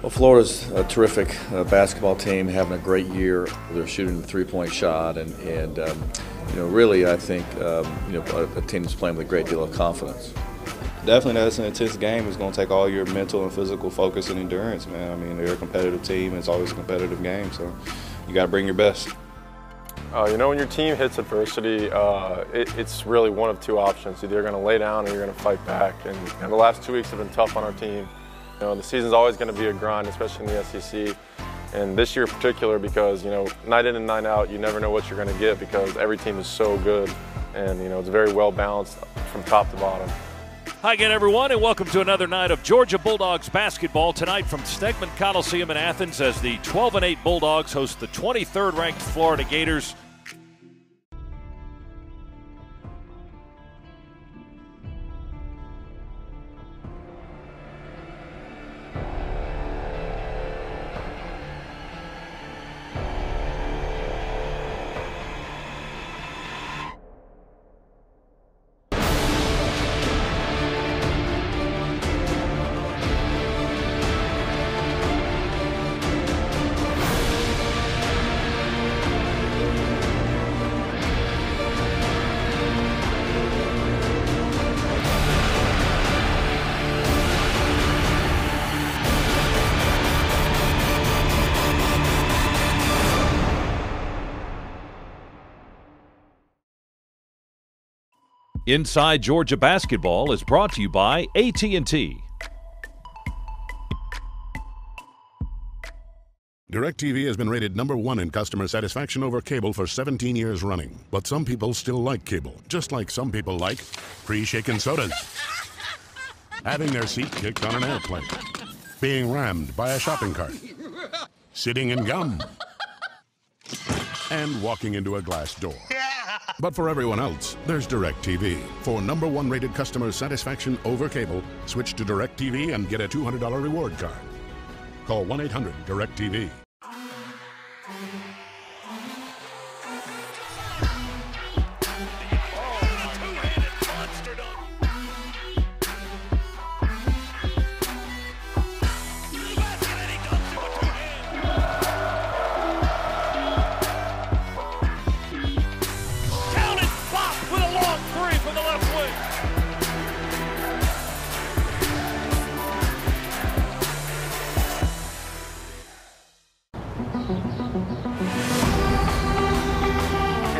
Well, Florida's a terrific basketball team, having a great year. They're shooting the three-point shot, and really, I think a team that's playing with a great deal of confidence. Definitely, that's an intense game. It's going to take all your mental and physical focus and endurance, man. I mean, they're a competitive team. It's always a competitive game, so you got to bring your best. When your team hits adversity, it's really one of two options. Either you're going to lay down or you're going to fight back. And the last 2 weeks have been tough on our team. The season's always going to be a grind, especially in the SEC. And this year in particular, because night in and night out, you never know what you're going to get because every team is so good, and it's very well balanced from top to bottom. Hi again, everyone, and welcome to another night of Georgia Bulldogs basketball tonight from Stegman Coliseum in Athens as the 12-8 Bulldogs host the 23rd-ranked Florida Gators. Inside Georgia Basketball is brought to you by AT&T. DirecTV has been rated #1 in customer satisfaction over cable for 17 years running. But some people still like cable, just like some people like pre-shaken sodas, having their seat kicked on an airplane, being rammed by a shopping cart, sitting in gum, and walking into a glass door. But for everyone else, there's DirecTV. For #1 rated customer satisfaction over cable, switch to DirecTV and get a $200 reward card. Call 1-800-DirecTV.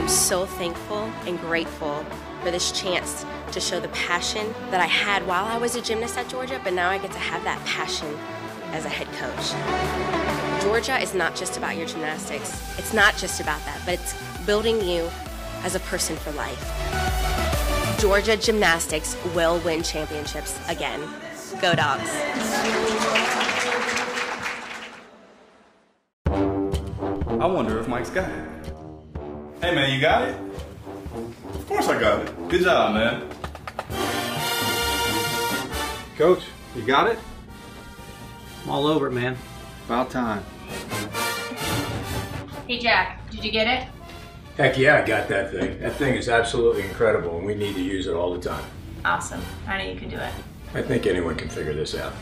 So thankful and grateful for this chance to show the passion that I had while I was a gymnast at Georgia, but now I get to have that passion as a head coach. Georgia is not just about your gymnastics. It's not just about that, but it's building you as a person for life. Georgia Gymnastics will win championships again. Go Dogs. I wonder if Mike's got it. Hey man, you got it? Of course I got it. Good job, man. Coach, you got it? I'm all over it, man. About time. Hey Jack, did you get it? Heck yeah, I got that thing. That thing is absolutely incredible and we need to use it all the time. Awesome. I know you can do it. I think anyone can figure this out.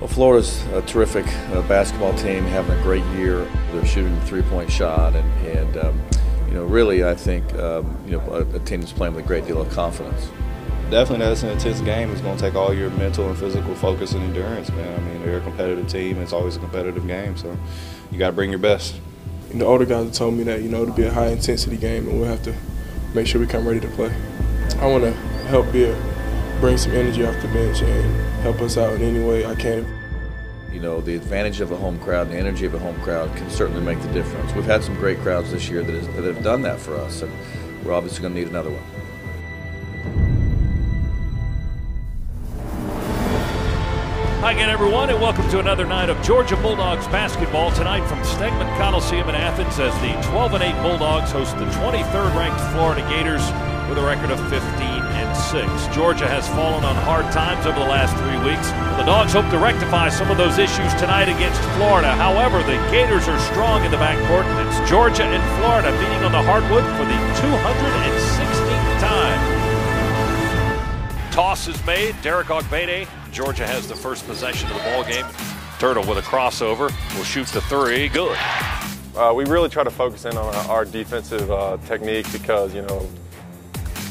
Well, Florida's a terrific basketball team, having a great year. They're shooting the three-point shot, and really, I think a team that's playing with a great deal of confidence. Definitely, that's an intense game. It's going to take all your mental and physical focus and endurance, man. I mean, they're a competitive team. It's always a competitive game, so you got to bring your best. The older guys have told me that it'll be a high-intensity game, and we'll have to make sure we come ready to play. I want to help bring some energy off the bench and help us out in any way I can. The advantage of a home crowd and the energy of a home crowd can certainly make the difference. We've had some great crowds this year that have done that for us, and we're obviously going to need another one. Hi again, everyone, and welcome to another night of Georgia Bulldogs basketball tonight from Stegman Coliseum in Athens as the 12-8 Bulldogs host the 23rd-ranked Florida Gators. with a record of 15-6. Georgia has fallen on hard times over the last 3 weeks. The Dogs hope to rectify some of those issues tonight against Florida. However, the Gators are strong in the backcourt. It's Georgia and Florida meeting on the hardwood for the 216th time. Toss is made. Derek Ogbede. Georgia has the first possession of the ball game. Turtle with a crossover will shoot the three. Good. We really try to focus in on our defensive technique because, you know,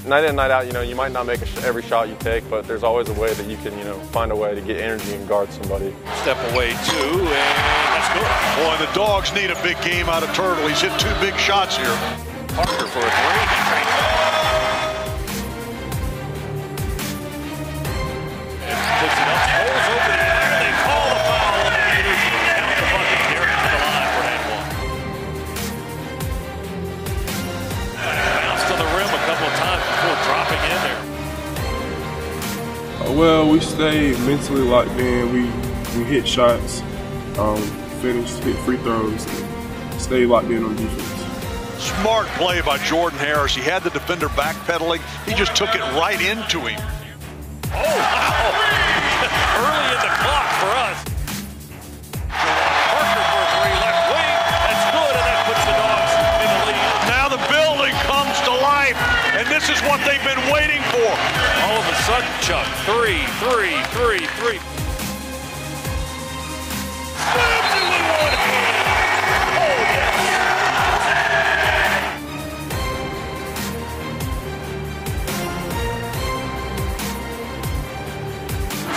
night in, night out, you know, you might not make every shot you take, but there's always a way that you can, you know, find a way to get energy and guard somebody. Step away two, and that's good. Boy, the Dogs need a big game out of Turtle. He's hit 2 big shots here. Parker for a three. Puts it up, holds over the air. They call the foul on the Gators. Count the bucket. Derek to the line for that one. Bounced on the rim a couple of times before dropping in there. Well, we stayed mentally locked in. We hit shots, hit free throws, and stayed locked in on defense. Smart play by Jordan Harris. He had the defender backpedaling. He just took it right into him. Oh, wow. Early in the clock for us. Parker for a three, left wing. That's good, and that puts the Dogs in the lead. Now the building comes to life, and this is what they've been waiting for. All of a sudden, Chuck, three. Stabs it with one hand. Oh, yes.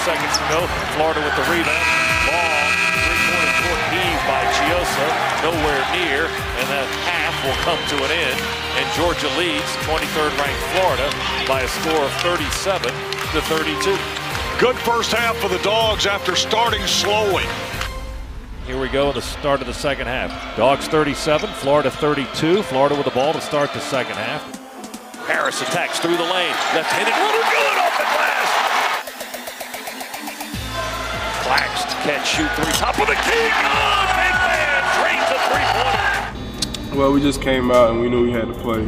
Seconds to go. Florida with the rebound. Ball, three-quarter court heave by Chiosa. Nowhere near, and that half will come to an end. And Georgia leads 23rd ranked Florida by a score of 37-32. Good first half for the Dogs after starting slowly. Here we go at the start of the second half. Dogs 37, Florida 32. Florida with the ball to start the second half. Harris attacks through the lane. Left-handed runner, good off the glass. Claxton catch, shoot three, top of the key. Good, big man, drains a three-pointer. Well, we just came out and we knew we had to play.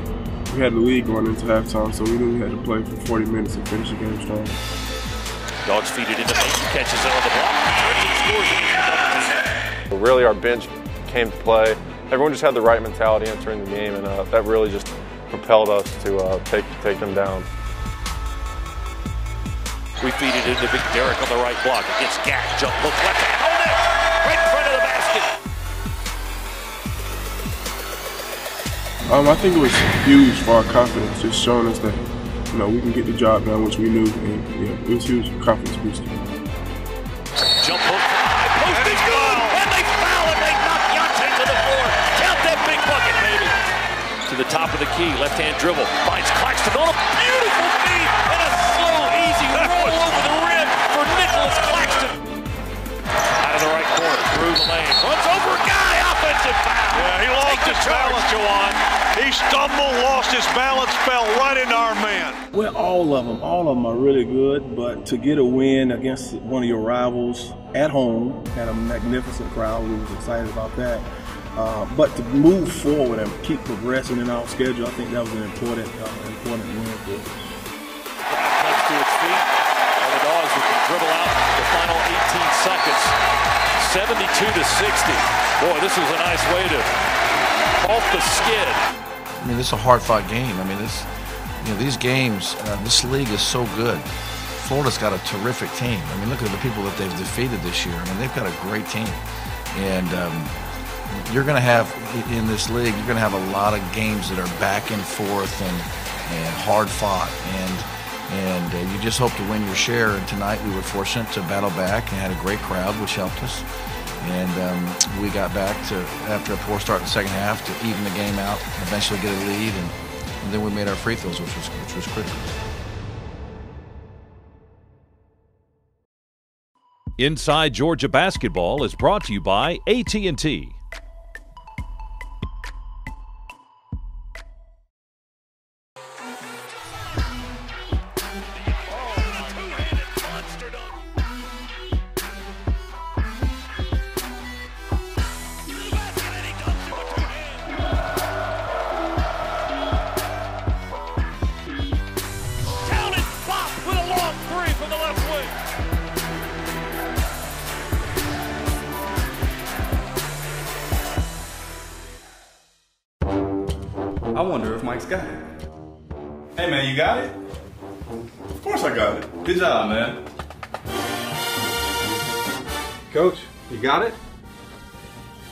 We had the lead going into halftime, so we knew we had to play for 40 minutes and finish the game strong. Dogs feed it into Mason, catches it on the block. Really, our bench came to play. Everyone just had the right mentality entering the game, and that really just propelled us to take them down. We feed it into Big Derek on the right block against Gak. Jump hook left hand. Hold it! Right in front of the basket. I think it was huge for our confidence, just showing us that, you know, we can get the job done, which we knew, and yeah, it was huge confidence boosting. Jump hook, high post is good, and they foul and they knock Yante to the floor. Count that big bucket, baby. To the top of the key, left-hand dribble, finds Claxton on a beautiful feed, and a slow, easy roll over the rim for Nicholas Claxton. Out of the right corner, through the lane, runs over a guy, offensive foul. Yeah, he lost his balance, Juwan. He stumbled, lost his balance, fell right into our man. Well, all of them are really good, but to get a win against one of your rivals at home, had a magnificent crowd, we was excited about that. But to move forward and keep progressing in our schedule, I think that was an important win for us. Comes to its feet, and the Dogs can dribble out the final 18 seconds, 72-60. Boy, this was a nice way to off the skid. I mean, this is a hard-fought game. I mean, these games, this league is so good. Florida's got a terrific team. I mean, look at the people that they've defeated this year. I mean, they've got a great team. And you're going to have, in this league, you're going to have a lot of games that are back and forth and hard-fought. And you just hope to win your share. And tonight we were fortunate to battle back and had a great crowd, which helped us. And we got back to, after a poor start in the second half, to even the game out, eventually get a lead, and then we made our free throws, which was critical. Inside Georgia Basketball is brought to you by AT&T. I wonder if Mike's got it. Hey man, you got it? Of course I got it. Good job, man. Coach, you got it?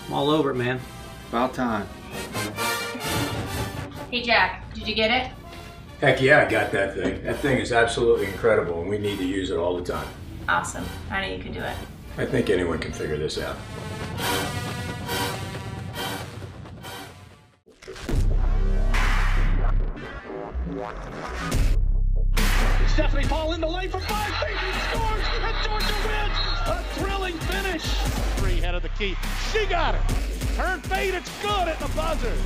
I'm all over it, man. About time. Hey Jack, did you get it? Heck yeah, I got that thing. That thing is absolutely incredible, and we need to use it all the time. Awesome. I know you can do it. I think anyone can figure this out. Stephanie Paul in the lane for 5 feet. He scores, and Georgia wins. A thrilling finish. 3 head of the key. She got it. Turn fade. It's good at the buzzer.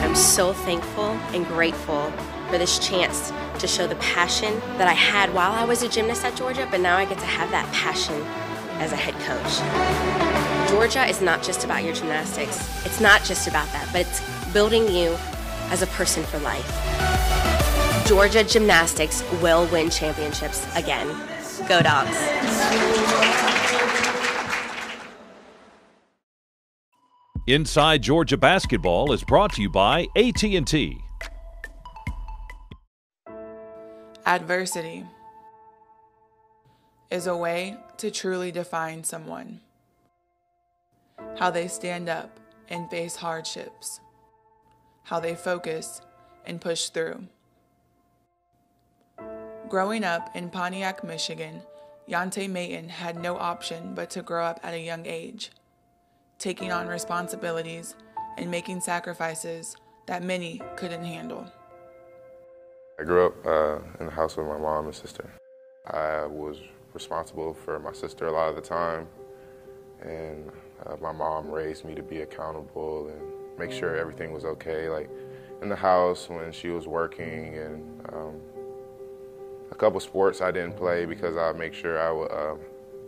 I'm so thankful and grateful for this chance to show the passion that I had while I was a gymnast at Georgia, but now I get to have that passion as a head coach. Georgia is not just about your gymnastics. It's not just about that, but it's building you as a person for life. Georgia Gymnastics will win championships again. Go Dogs. Inside Georgia Basketball is brought to you by AT&T. Adversity is a way to truly define someone. How they stand up and face hardships. How they focus and push through. Growing up in Pontiac, Michigan, Yante Mayton had no option but to grow up at a young age, taking on responsibilities and making sacrifices that many couldn't handle. I grew up in the house with my mom and sister. I was responsible for my sister a lot of the time, and my mom raised me to be accountable and make sure everything was okay, like in the house when she was working, and a couple sports I didn't play because I'd make sure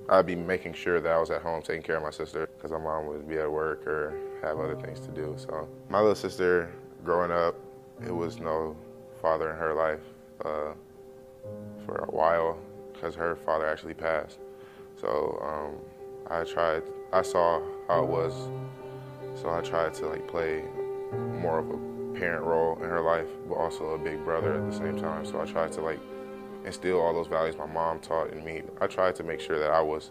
I'd be making sure that I was at home taking care of my sister because my mom would be at work or have other things to do. So my little sister, growing up, it was no father in her life for a while because her father actually passed. So I saw how it was, so I tried to like play more of a parent role in her life, but also a big brother at the same time. So I tried to like instill all those values my mom taught in me. I tried to make sure that I was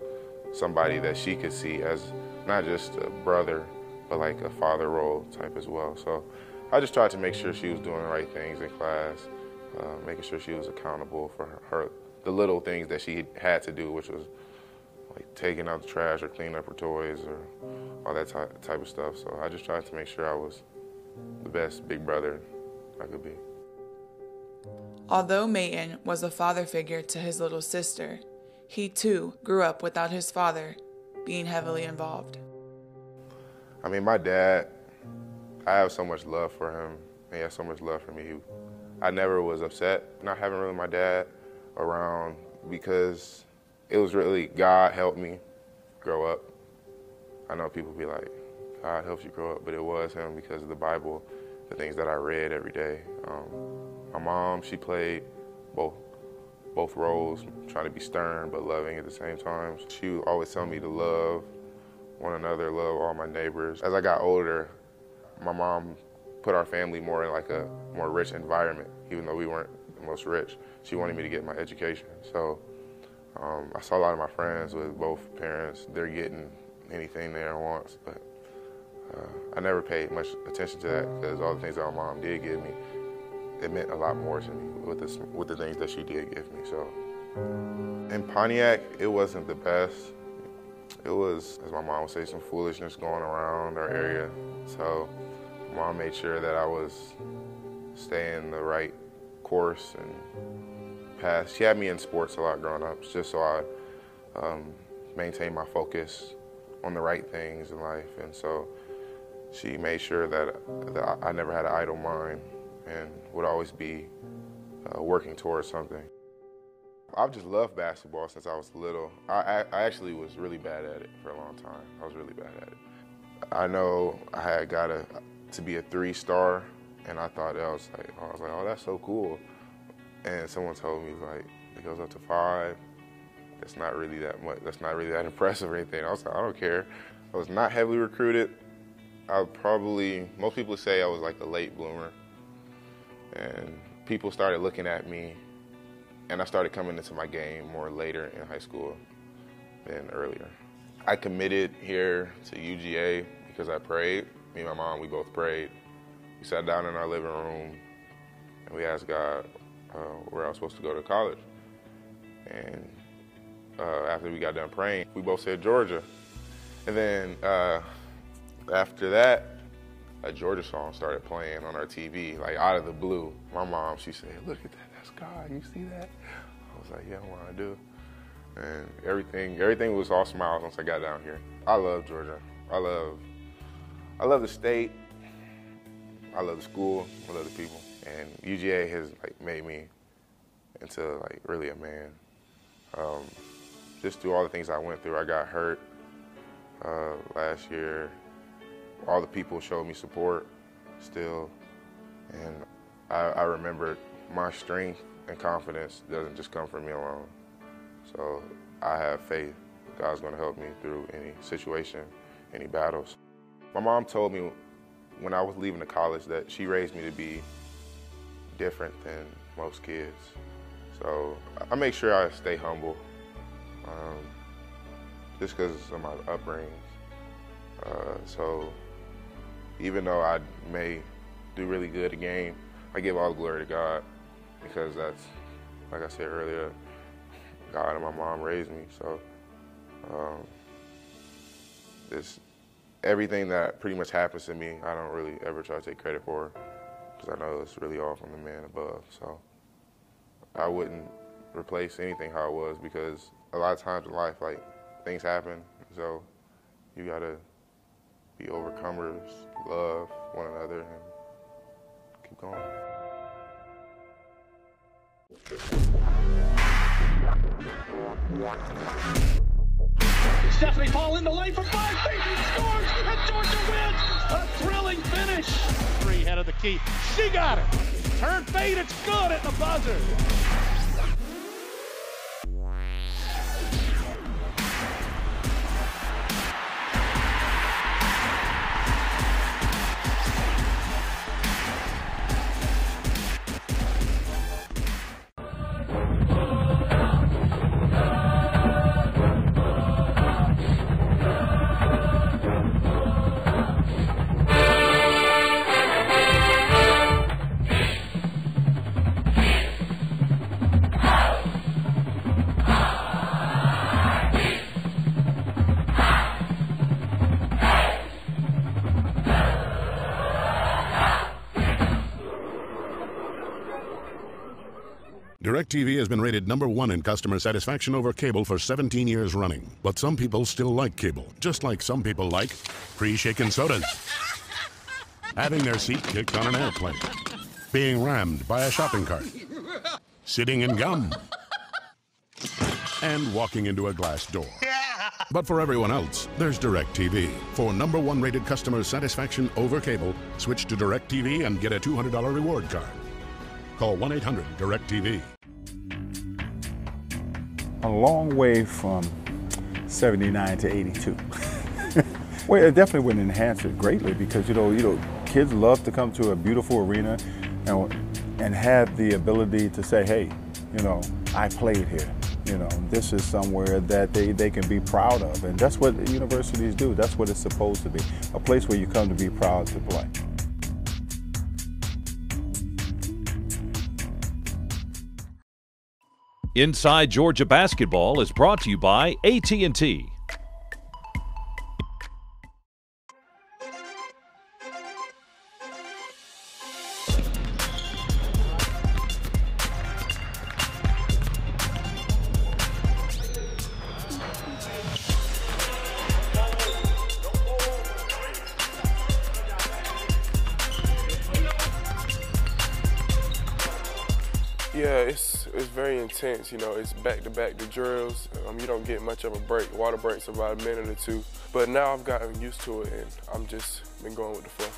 somebody that she could see as not just a brother, but like a father role type as well. So I just tried to make sure she was doing the right things in class, making sure she was accountable for the little things that she had to do, which was like taking out the trash or cleaning up her toys or all that type of stuff. So I just tried to make sure I was the best big brother I could be. Although Mayton was a father figure to his little sister, he too grew up without his father being heavily involved. I mean, my dad, I have so much love for him, and he has so much love for me. I never was upset not having really my dad around because it was really God helped me grow up. I know people be like, God helps you grow up, but it was him because of the Bible, the things that I read every day. My mom, she played both roles, trying to be stern but loving at the same time. She would always tell me to love one another, love all my neighbors. As I got older, my mom put our family more in like a more rich environment, even though we weren't the most rich. She wanted me to get my education. So I saw a lot of my friends with both parents, they're getting anything they want, but I never paid much attention to that because all the things that my mom did give me, it meant a lot more to me with the things that she did give me. So in Pontiac, it wasn't the best. It was, as my mom would say, some foolishness going around our area. So Mom made sure that I was staying the right course and path. She had me in sports a lot growing up, just so I maintained my focus on the right things in life. And so she made sure that I never had an idle mind and would always be working towards something. I've just loved basketball since I was little. I actually was really bad at it for a long time. I was really bad at it. I know I had got to be a 3-star, and I thought that was like, oh, that's so cool. And someone told me, like, it goes up to 5. That's not really that much. That's not really that impressive or anything. I was like, I don't care. I was not heavily recruited. Most people say I was like a late bloomer. And people started looking at me, and I started coming into my game more later in high school than earlier. I committed here to UGA because I prayed. Me and my mom, we both prayed. We sat down in our living room, and we asked God where I was supposed to go to college. And after we got done praying, we both said Georgia. And then after that, a Georgia song started playing on our TV, like out of the blue. My mom, she said, look at that, that's God, you see that? I was like, yeah, what I do? And everything was all smiles once I got down here. I love Georgia. I love the state. I love the school. I love the people. And UGA has like made me into like really a man. Just through all the things I went through. I got hurt last year. All the people showed me support still. And I remembered my strength and confidence doesn't just come from me alone. So I have faith God's gonna help me through any situation, any battles. My mom told me when I was leaving the college that she raised me to be different than most kids. So I make sure I stay humble, just because of my upbringing. So even though I may do really good at the game, I give all the glory to God, because that's, like I said earlier, God and my mom raised me. So everything that pretty much happens to me, I don't really ever try to take credit for, because I know it's really all from the man above. So I wouldn't replace anything how it was, because a lot of times in life, like, things happen. So you gotta be overcomers, love one another, and keep going. Stephanie Paul in the lane for 5 feet. He scores, and Georgia wins. A thrilling finish. 3 head of the key. She got it. Turn fade. It's good at the buzzer. DirecTV has been rated #1 in customer satisfaction over cable for 17 years running. But some people still like cable, just like some people like pre-shaken sodas, having their seat kicked on an airplane, being rammed by a shopping cart, sitting in gum, and walking into a glass door. But for everyone else, there's DirecTV. For #1 rated customer satisfaction over cable, switch to DirecTV and get a $200 reward card. Call 1-800-DirecTV. A long way from 79 to 82. Well, it definitely would enhance it greatly, because you know, kids love to come to a beautiful arena and have the ability to say, hey, you know, I played here. You know, this is somewhere that they can be proud of, and that's what universities do. That's what it's supposed to be, a place where you come to be proud to play. Inside Georgia Basketball is brought to you by AT&T. Yeah, it's very intense. You know, it's back-to-back the drills. You don't get much of a break. Water breaks about a minute or two. But now I've gotten used to it, and I'm just been going with the flow.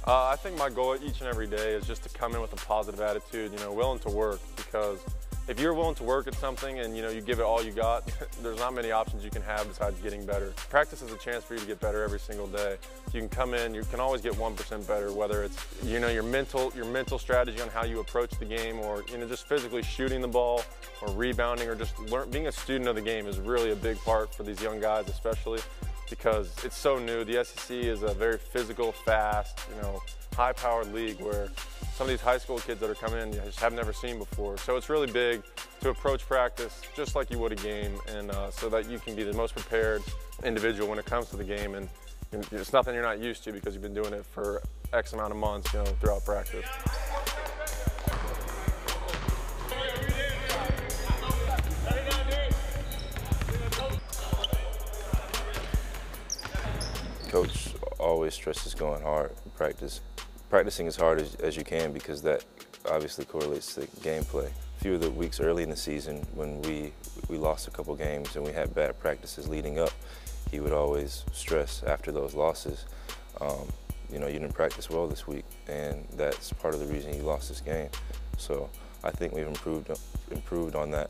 I think my goal each and every day is just to come in with a positive attitude, you know, willing to work, because if you're willing to work at something and, you know, you give it all you got, there's not many options you can have besides getting better. Practice is a chance for you to get better every single day. You can come in, you can always get 1% better, whether it's, you know, your mental strategy on how you approach the game, or, you know, just physically shooting the ball or rebounding, or just being a student of the game is really a big part for these young guys, especially because it's so new. The SEC is a very physical, fast, you know, high-powered league where some of these high school kids that are coming in just have never seen before. So it's really big to approach practice just like you would a game, and so that you can be the most prepared individual when it comes to the game. And it's nothing you're not used to because you've been doing it for X amount of months, you know, throughout practice. Coach always stresses going hard in practice. Practicing as hard as you can, because that obviously correlates to gameplay. A few of the weeks early in the season when we lost a couple games and we had bad practices leading up, he would always stress after those losses, you know, you didn't practice well this week, and that's part of the reason you lost this game. So I think we've improved on that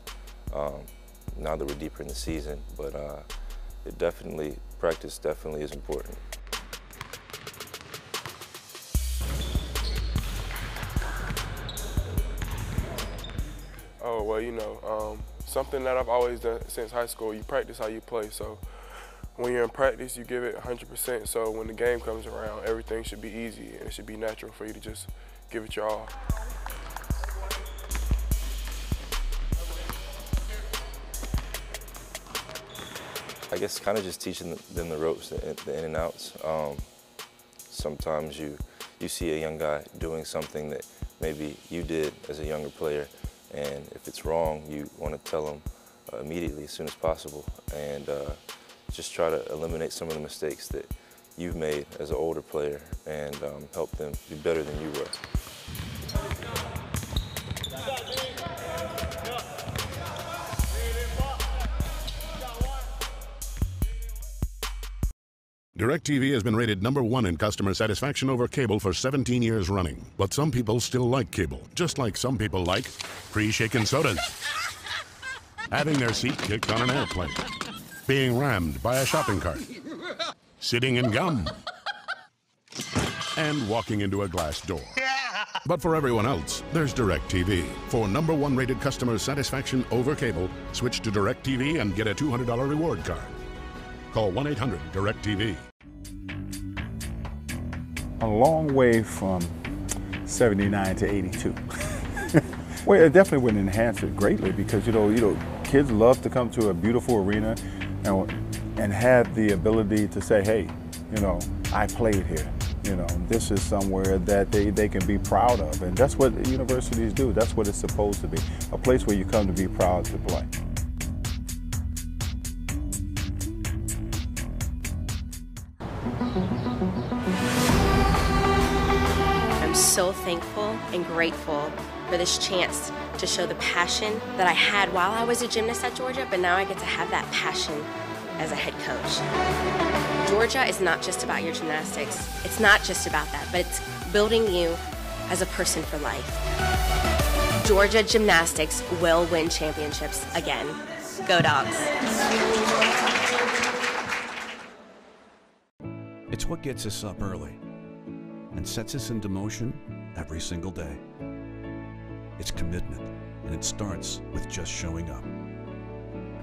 now that we're deeper in the season, but practice definitely is important. Oh, well, you know, something that I've always done since high school, you practice how you play. So when you're in practice, you give it 100%. So when the game comes around, everything should be easy, and it should be natural for you to just give it your all. I guess kind of just teaching them the ropes, the in and outs. Sometimes you see a young guy doing something that maybe you did as a younger player, and if it's wrong, you want to tell them immediately, as soon as possible, and just try to eliminate some of the mistakes that you've made as an older player, and help them be better than you were. DirecTV has been rated #1 in customer satisfaction over cable for 17 years running. But some people still like cable, just like some people like pre-shaken sodas, having their seat kicked on an airplane, being rammed by a shopping cart, sitting in gum, and walking into a glass door. But for everyone else, there's DirecTV. For #1 rated customer satisfaction over cable, switch to DirecTV and get a $200 reward card. Call 1-800-DirecTV. A long way from 79 to 82. Well, it definitely would enhance it greatly, because you know, kids love to come to a beautiful arena and have the ability to say, hey, you know, I played here. You know, this is somewhere that they can be proud of, and that's what universities do. That's what it's supposed to be, a place where you come to be proud to play. I'm so thankful and grateful for this chance to show the passion that I had while I was a gymnast at Georgia, but now I get to have that passion as a head coach. Georgia is not just about your gymnastics. It's not just about that, but it's building you as a person for life. Georgia gymnastics will win championships again. Go Dogs. It's what gets us up early and sets us into motion every single day. It's commitment, and it starts with just showing up.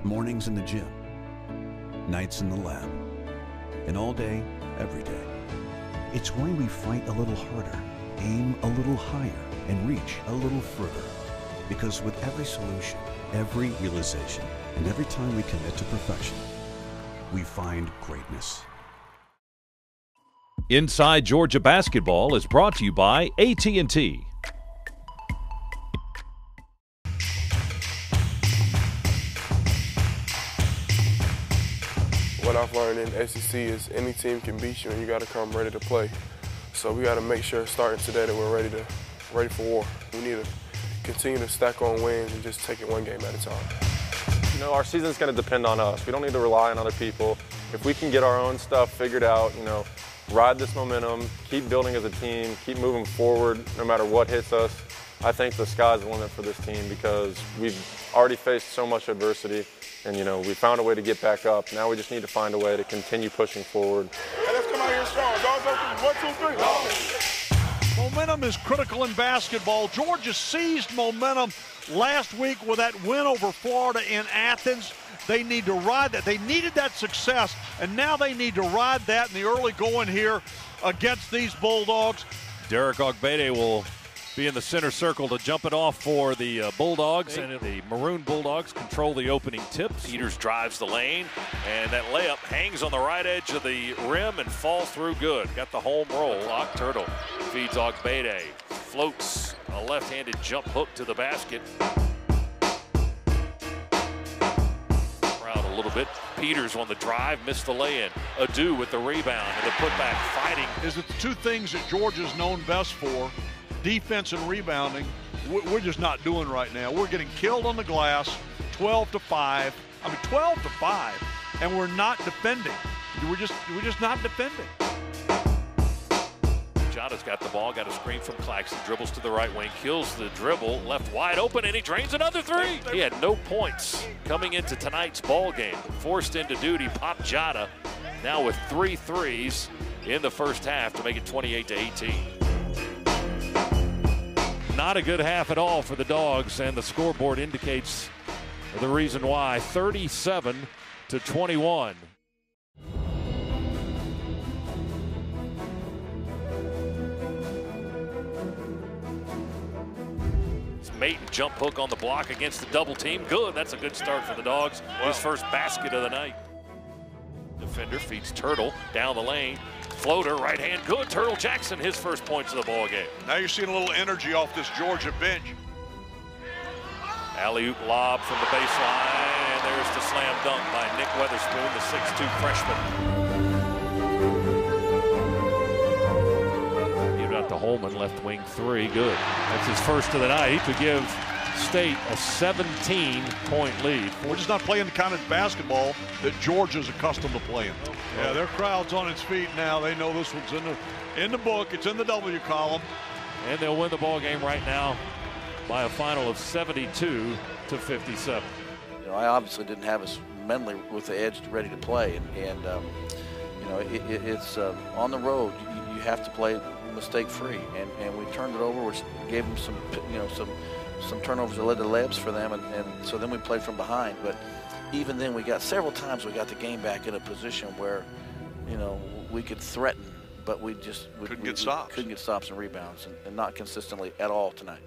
Mornings in the gym, nights in the lab, and all day, every day. It's why we fight a little harder, aim a little higher, and reach a little further. Because with every solution, every realization, and every time we commit to perfection, we find greatness. Inside Georgia Basketball is brought to you by AT&T. what I've learned in SEC is any team can beat you, and you got to come ready to play. So we got to make sure starting today that we're ready for war. We need to continue to stack on wins and just take it one game at a time. You know, our season's going to depend on us. We don't need to rely on other people. If we can get our own stuff figured out, you know, ride this momentum, keep building as a team, keep moving forward no matter what hits us, I think the sky's the limit for this team because we've already faced so much adversity and, you know, we found a way to get back up. Now we just need to find a way to continue pushing forward. Hey, let's come out here strong. Dogs open. 1, 2, 3. Momentum is critical in basketball. Georgia seized momentum last week with that win over Florida in Athens. They need to ride that. They needed that success, and now they need to ride that in the early going here against these Bulldogs. Derek Ogbede will be in the center circle to jump it off for the Bulldogs, and the Maroon Bulldogs control the opening tip. Peters drives the lane, and that layup hangs on the right edge of the rim and falls through good. Got the home roll. Lock Turtle feeds Ogbede, floats a left-handed jump hook to the basket. Crowd a little bit. Peters on the drive, missed the lay-in. Adu with the rebound and the putback, fighting. Is it the two things that Georgia's known best for, defense and rebounding, we're just not doing right now. We're getting killed on the glass, 12-5. 12-5, and we're not defending. We're just not defending. Jada's got the ball, got a screen from Claxton, dribbles to the right wing, kills the dribble, left wide open, and he drains another three. He had no points coming into tonight's ball game. Forced into duty, Pop Jada now with 3 threes in the first half to make it 28-18. Not a good half at all for the Dogs, and the scoreboard indicates the reason why. 37-21. Maton jump hook on the block against the double team. Good, that's a good start for the Dogs. His first basket of the night. Defender feeds Turtle down the lane. Floater, right hand, good. Turtle Jackson, his first points of the ball game. Now you're seeing a little energy off this Georgia bench. Alley-oop lob from the baseline, and there's the slam dunk by Nick Weatherspoon, the 6'2 freshman. Give it out to Holman, left wing 3, good. That's his first of the night to give State a 17-point lead. We're just not playing the kind of basketball that Georgia's accustomed to playing. Yeah, their crowd's on its feet now. They know this one's in the book. It's in the W column. And they'll win the ball game right now by a final of 72-57. You know, I obviously didn't have us mentally with the edge ready to play, and you know, it's on the road. You have to play mistake-free, and we turned it over. We gave them some, you know, some turnovers that led to layups for them, and so then we played from behind. But even then, we got several times we got the game back in a position where, you know, we could threaten, but we couldn't get stops and rebounds, and not consistently at all tonight.